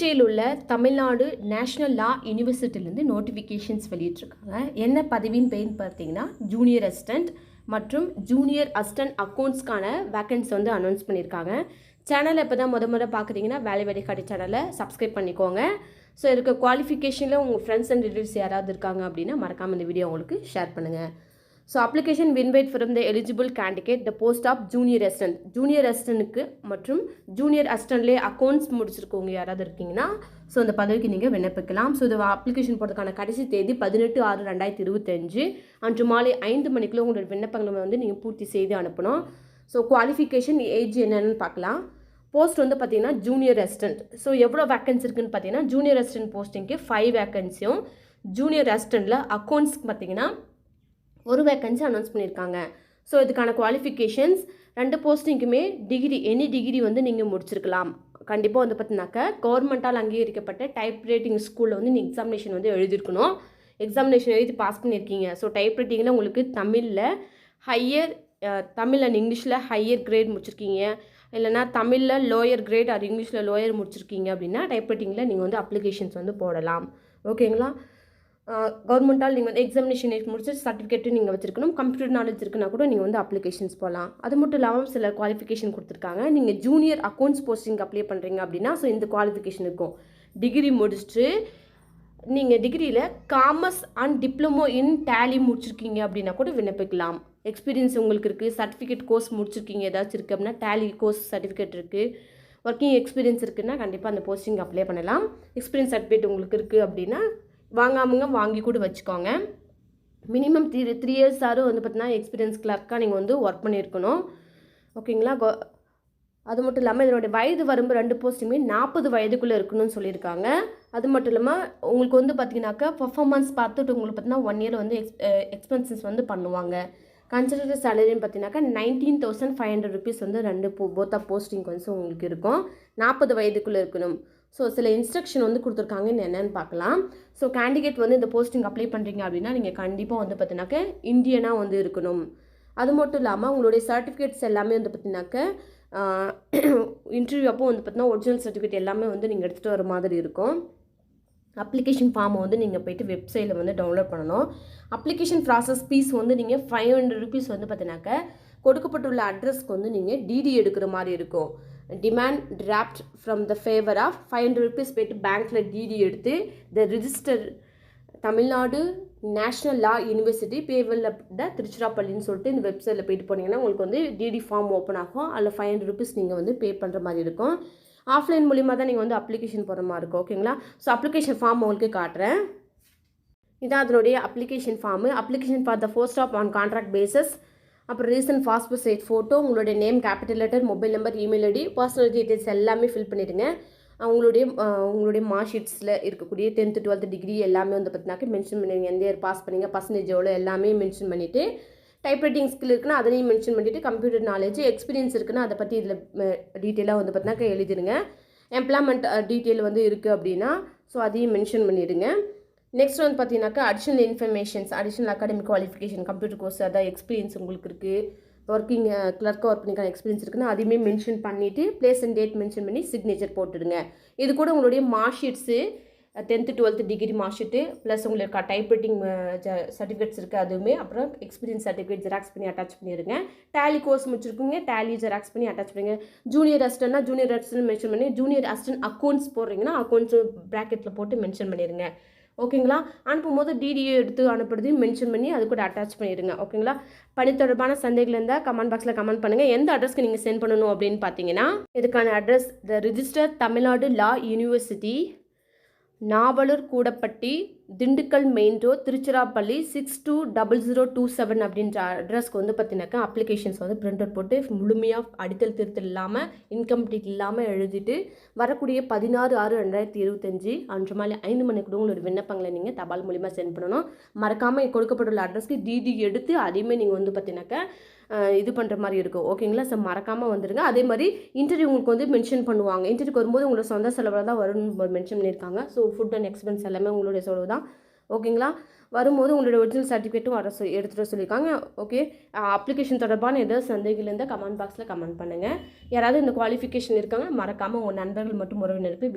திருச்சியில் உள்ள தமிழ்நாடு நேஷ்னல் லா யூனிவர்சிட்டியிலேருந்து நோட்டிஃபிகேஷன்ஸ் வெளியிட்டிருக்காங்க. என்ன பதவின்னு பேர் பார்த்தீங்கன்னா ஜூனியர் அசிஸ்டண்ட் மற்றும் ஜூனியர் அசிஸ்டண்ட் அக்கௌண்ட்ஸ்க்கான வேக்கன்சி வந்து அனௌன்ஸ் பண்ணியிருக்காங்க. சேனலை இப்போ தான் முத பார்க்குறீங்கன்னா வேலை காட்டி சேனலை சப்ஸ்கிரைப் பண்ணிக்கோங்க. ஸோ இருக்க குவாலிஃபிகேஷனில் உங்கள் ஃப்ரெண்ட்ஸ் அண்ட் ரிலேட்டிவ்ஸ் யாராவது இருக்காங்க அப்படின்னா மறக்காமல் இந்த வீடியோ உங்களுக்கு ஷேர் பண்ணுங்கள். So application invited from the eligible candidate the post of junior assistant. Junior அசிஸ்டன்ட்டுக்கு மற்றும் ஜூனியர் அசிஸ்டன்ட்லேயே அக்கௌண்ட்ஸ் முடிச்சிருக்கவங்க யாராவது இருக்கீங்கன்னா ஸோ அந்த பதவிக்கு நீங்கள் விண்ணப்பிக்கலாம். ஸோ இது அப்ளிகேஷன் போடுறதுக்கான கடைசி தேதி 18/6/2025 அன்று மாலை 5 மணிக்குள்ள உங்களோட விண்ணப்பங்களை வந்து நீங்கள் பூர்த்தி செய்து அனுப்பணும். ஸோ குவாலிஃபிகேஷன் ஏஜ் என்னென்னு பார்க்கலாம். போஸ்ட் வந்து பார்த்தீங்கன்னா ஜூனியர் அசிஸ்டன்ட். ஸோ எவ்வளோ வேக்கன்சி இருக்குன்னு பார்த்தீங்கன்னா ஜூனியர் அசிஸ்டன்ட் போஸ்டிங்க்கு 5 வேக்கன்சியும் ஜூனியர் அசிஸ்டண்ட்டில் அக்கௌண்ட்ஸ்க்கு பார்த்தீங்கன்னா 1 வேக்கன்சி அனௌன்ஸ் பண்ணியிருக்காங்க. ஸோ இதுக்கான குவாலிஃபிகேஷன்ஸ் 2 போஸ்டிங்க்குமே எனி டிகிரி வந்து நீங்கள் முடிச்சிருக்கலாம். கண்டிப்பாக வந்து பார்த்தீங்கன்னாக்கா கவர்மெண்ட்டால் அங்கீகரிக்கப்பட்ட டைப் ரைட்டிங் ஸ்கூலில் வந்து நீங்கள் எக்ஸாமினேஷன் வந்து எழுதியிருக்கணும். எக்ஸாமினேஷன் எழுதி பாஸ் பண்ணியிருக்கீங்க. ஸோ டைப் ரைட்டிங்கில் உங்களுக்கு தமிழ் அண்ட் இங்கிலீஷில் ஹையர் கிரேட் முடிச்சிருக்கீங்க, இல்லைனா தமிழில் லோயர் கிரேட் ஆர் இங்கிலீஷில் லோயர் முடிச்சிருக்கீங்க அப்படின்னா டைப் ரைட்டிங்கில் நீங்கள் வந்து அப்ளிகேஷன்ஸ் வந்து போடலாம். ஓகேங்களா? கவர்மெண்ட்டால் நீங்கள் வந்து எக்ஸாமினேஷன் முடிச்சு சர்டிஃபிகேட்டு நீங்கள் வச்சுருக்கணும். கம்ப்யூட்டர் நாலேஜ் இருக்குன்னா கூட நீங்கள் வந்து அப்ளிகேஷன்ஸ் போகலாம். அது மட்டும் இல்லாமல் சில குவாலிஃபிகேஷன் கொடுத்துருக்காங்க. நீங்கள் ஜூனியர் அக்கௌண்ட்ஸ் போஸ்டிங் அப்ளை பண்ணுறீங்க அப்படின்னா ஸோ இந்த குவாலிஃபிகேஷன் இருக்கும். டிகிரி முடிச்சுட்டு நீங்கள் டிகிரியில் commerce and diploma in Tally முடிச்சிருக்கீங்க அப்படின்னா கூட விண்ணப்பிக்கலாம். எக்ஸ்பீரியன்ஸ் உங்களுக்கு இருக்குது, சர்டிஃபிகேட் கோர்ஸ் முடிச்சிருக்கீங்க ஏதாச்சும் இருக்குது அப்படின்னா டேலி கோர்ஸ் சர்டிஃபிகேட் இருக்குது, ஒர்க்கிங் எக்ஸ்பீரியன்ஸ் இருக்குன்னா கண்டிப்பாக அந்த போஸ்டிங் அப்ளை பண்ணலாம். எக்ஸ்பீரியன்ஸ் சர்டிஃபிகேட் உங்களுக்கு இருக்குது அப்படின்னா வாங்கி கூட வச்சுக்கோங்க. மினிமம் 3 இயர்ஸ் வந்து பார்த்தீங்கன்னா எக்ஸ்பீரியன்ஸ் கிளர்க்காக நீங்கள் வந்து ஒர்க் பண்ணியிருக்கணும். ஓகேங்களா? அது மட்டும் இல்லாமல் இதனுடைய வயது வரம்பு 2 போஸ்ட்டுமே 40 வயதுக்குள்ளே இருக்கணும்னு சொல்லியிருக்காங்க. அது மட்டும் இல்லாமல் உங்களுக்கு வந்து பார்த்தீங்கன்னாக்கா பர்ஃபார்மன்ஸ் பார்த்துட்டு உங்களுக்கு பார்த்தீங்கன்னா 1 இயர் வந்து எக்ஸ்பென்சஸ் வந்து பண்ணுவாங்க. கன்சிடர் சேலரின்னு பார்த்தீங்கன்னாக்கா 19,500 rupees வந்து போத் ஆஃப் போஸ்டிங் வந்து உங்களுக்கு இருக்கும். 40 வயதுக்குள்ளே இருக்கணும். ஸோ சில இன்ஸ்ட்ரக்ஷன் வந்து கொடுத்துருக்காங்கன்னு என்னென்னு பார்க்கலாம். ஸோ கேண்டிடேட் வந்து இந்த போஸ்டிங் அப்ளை பண்ணுறீங்க அப்படின்னா நீங்கள் கண்டிப்பாக வந்து பார்த்தீங்கன்னாக்கா இந்தியனாக வந்து இருக்கணும். அது மட்டும் இல்லாமல் உங்களுடைய சர்டிஃபிகேட்ஸ் எல்லாமே வந்து பார்த்தீங்கன்னாக்கா இன்டர்வியூ அப்போ வந்து பார்த்தீங்கன்னா ஒரிஜினல் சர்டிஃபிகேட் எல்லாமே வந்து நீங்கள் எடுத்துகிட்டு வர மாதிரி இருக்கும். அப்ளிகேஷன் ஃபார்மை வந்து நீங்கள் போய்ட்டு வெப்சைட்டில் வந்து டவுன்லோட் பண்ணணும். அப்ளிகேஷன் ப்ராசஸ் ஃபீஸ் வந்து நீங்கள் 500 rupees வந்து பார்த்தீங்கன்னாக்கா கொடுக்கப்பட்டுள்ள அட்ரஸ்க்கு வந்து நீங்கள் டிடி எடுக்கிற மாதிரி இருக்கும். Demand draft from the favour of 500 rupees போய்ட்டு பேங்க்கில் டிடி எடுத்து the register Tamil Nadu national law university பேவல்ல திருச்சிராப்பள்ளின்னு சொல்லிட்டு இந்த வெப்சைட்டில் போய்ட்டு போனீங்கன்னா உங்களுக்கு வந்து டிடி ஃபார்ம் ஓப்பன் ஆகும். அதில் 500 rupees நீங்கள் வந்து பே பண்ணுற மாதிரி இருக்கும். ஆஃப்லைன் மூலிமா தான் நீங்கள் வந்து அப்ளிகேஷன் போடுற மாதிரி இருக்கும். ஓகேங்களா? ஸோ அப்ளிகேஷன் ஃபார்ம் உங்களுக்கு காட்டுறேன். இதான் அதனுடைய application form. Application for the post of on contract basis, அப்புறம் ரீசன்ட் பாஸ்போர்ட் சைஸ் ஃபோட்டோ, உங்களுடைய name, capital letter, mobile number, email ID, personal details எல்லாமே ஃபில் பண்ணிவிடுங்க. உங்களுடைய மார்க் ஷீட்ஸில் இருக்கக்கூடிய 10th 12th டிகிரி எல்லாமே வந்து பார்த்தீங்கன்னாக்கா மென்ஷன் பண்ணிடுங்க. எந்த இயர் பாஸ் பண்ணிங்க, பர்சன்டேஜ் எவ்வளோ எல்லாமே மென்ஷன் பண்ணிவிட்டு, டைப்ரைட்டிங் ஸ்கில் இருக்குன்னா அதையும் மென்ஷன் பண்ணிவிட்டு, கம்ப்யூட்டர் நாலேஜ் எக்ஸ்பீரியன்ஸ் இருக்குன்னா அதை பற்றி இதில் டீட்டெயிலாக வந்து பார்த்தீங்கன்னா எழுதிடுங்க. எம்ப்ளாய்மெண்ட் டீட்டெயில் வந்து இருக்குது அப்படின்னா ஸோ அதையும் மென்ஷன் பண்ணிடுங்க. நெக்ஸ்ட் வந்து பார்த்தீங்கன்னாக்கா additional academic qualification, computer course அதான் எக்ஸ்பீரியன்ஸ் உங்களுக்கு இருக்குது, ஒர்க்கிங் கிளர்க்காக ஒர்க் பண்ணிக்கான எக்ஸ்பீரியன்ஸ் இருக்குன்னா அதையுமே மென்ஷன் பண்ணிவிட்டு பிளேஸ் அண்ட் டேட் மென்ஷன் பண்ணி சிக்னேச்சர் போட்டுடுங்க. இது கூட உங்களுடைய mark sheets 10th 12th degree mark sheet plus உங்களுக்கு டைப் ரைட்டிங் சர்டிஃபிகேட்ஸ் இருக்குது அதுவுமே, அப்புறம் எக்ஸ்பீரியன்ஸ் சர்டிஃபிகேட் ஜெராக்ஸ் பண்ணி அட்டாச் பண்ணிடுங்க. டேலி கோர்ஸ் முடிச்சிருக்கீங்க, டேலி ஜெராக்ஸ் பண்ணி அட்டாச் பண்ணுங்க. ஜூனியர் அசிஸ்டன்ட்னா ஜூனியர் அசிஸ்டன்ட் மென்ஷன் பண்ணி, ஜூனியர் அசிஸ்டன்ட் அக்கௌண்ட்ஸ் போடுறீங்கன்னா அக்கௌண்ட்ஸ் ப்ராக்கெட்டில் போட்டு மென்ஷன் பண்ணிடுங்க. ஓகேங்களா? அனுப்பும்போது டிடிஏ எடுத்து அனுப்புறதையும் மென்ஷன் பண்ணி அது கூட அட்டாச் பண்ணிடுங்க. ஓகேங்களா? பணி தொடர்பான சந்தேகங்கள் இருந்தால் கமெண்ட் பாக்ஸில் கமெண்ட் பண்ணுங்கள். எந்த அட்ரஸ்க்கு நீங்கள் சென்ட் பண்ணணும் அப்படின்னு பார்த்தீங்கன்னா இதுக்கான address the register Tamil Nadu law university, Navalur Koodapatti, Dindigul main road, Tiruchirappalli 620027 அப்படின்ற அட்ரஸ்க்கு வந்து பார்த்தீங்கன்னாக்கா அப்ளிகேஷன்ஸ் வந்து பிரிண்ட் அவுட் போட்டு முழுமையாக அடித்தல் திருத்தல் இல்லாமல் இன்கம்ப்ளீட் இல்லாமல் எழுதிட்டு வரக்கூடிய 16/6/2025 அன்று மாலை 5 மணிக்குள்ள உங்களோட விண்ணப்பங்களை நீங்கள் தபால் மூலிமா சென்ட் பண்ணணும். மறக்காமல் கொடுக்கப்பட்டுள்ள அட்ரஸ்க்கு டிடி எடுத்து அதையுமே நீங்கள் வந்து பார்த்தீங்கன்னாக்கா இது பண்ணுற மாதிரி இருக்கும். ஓகேங்களா? ஸோ மறக்காமல் வந்துடுங்க. அதே மாதிரி இன்டர்வியூ உங்களுக்கு வந்து மென்ஷன் பண்ணுவாங்க. இன்டர்வியூக்கு வரும்போது உங்களோட சொந்த செலவில் தான் வரும்னு மென்ஷன் பண்ணியிருக்காங்க. ஸோ ஃபுட் அண்ட் எக்ஸ்பென்ஸ் எல்லாமே உங்களுடைய செலவு தான். ஓகேங்களா? வரும்போது உங்களுடைய ஒரிஜினல் சர்டிஃபிகேட்டும் எடுத்துகிட்டு சொல்லியிருக்காங்க. ஓகே, அப்ளிகேஷன் தொடர்பான ஏதாவது சந்தேகங்கள் இருந்தால் கமெண்ட் பாக்ஸில் கமெண்ட் பண்ணுங்கள். யாராவது இந்த குவாலிஃபிகேஷன் இருக்காங்க மறக்காமல் உங்கள் நண்பர்கள் மற்றும் உறவினருக்கு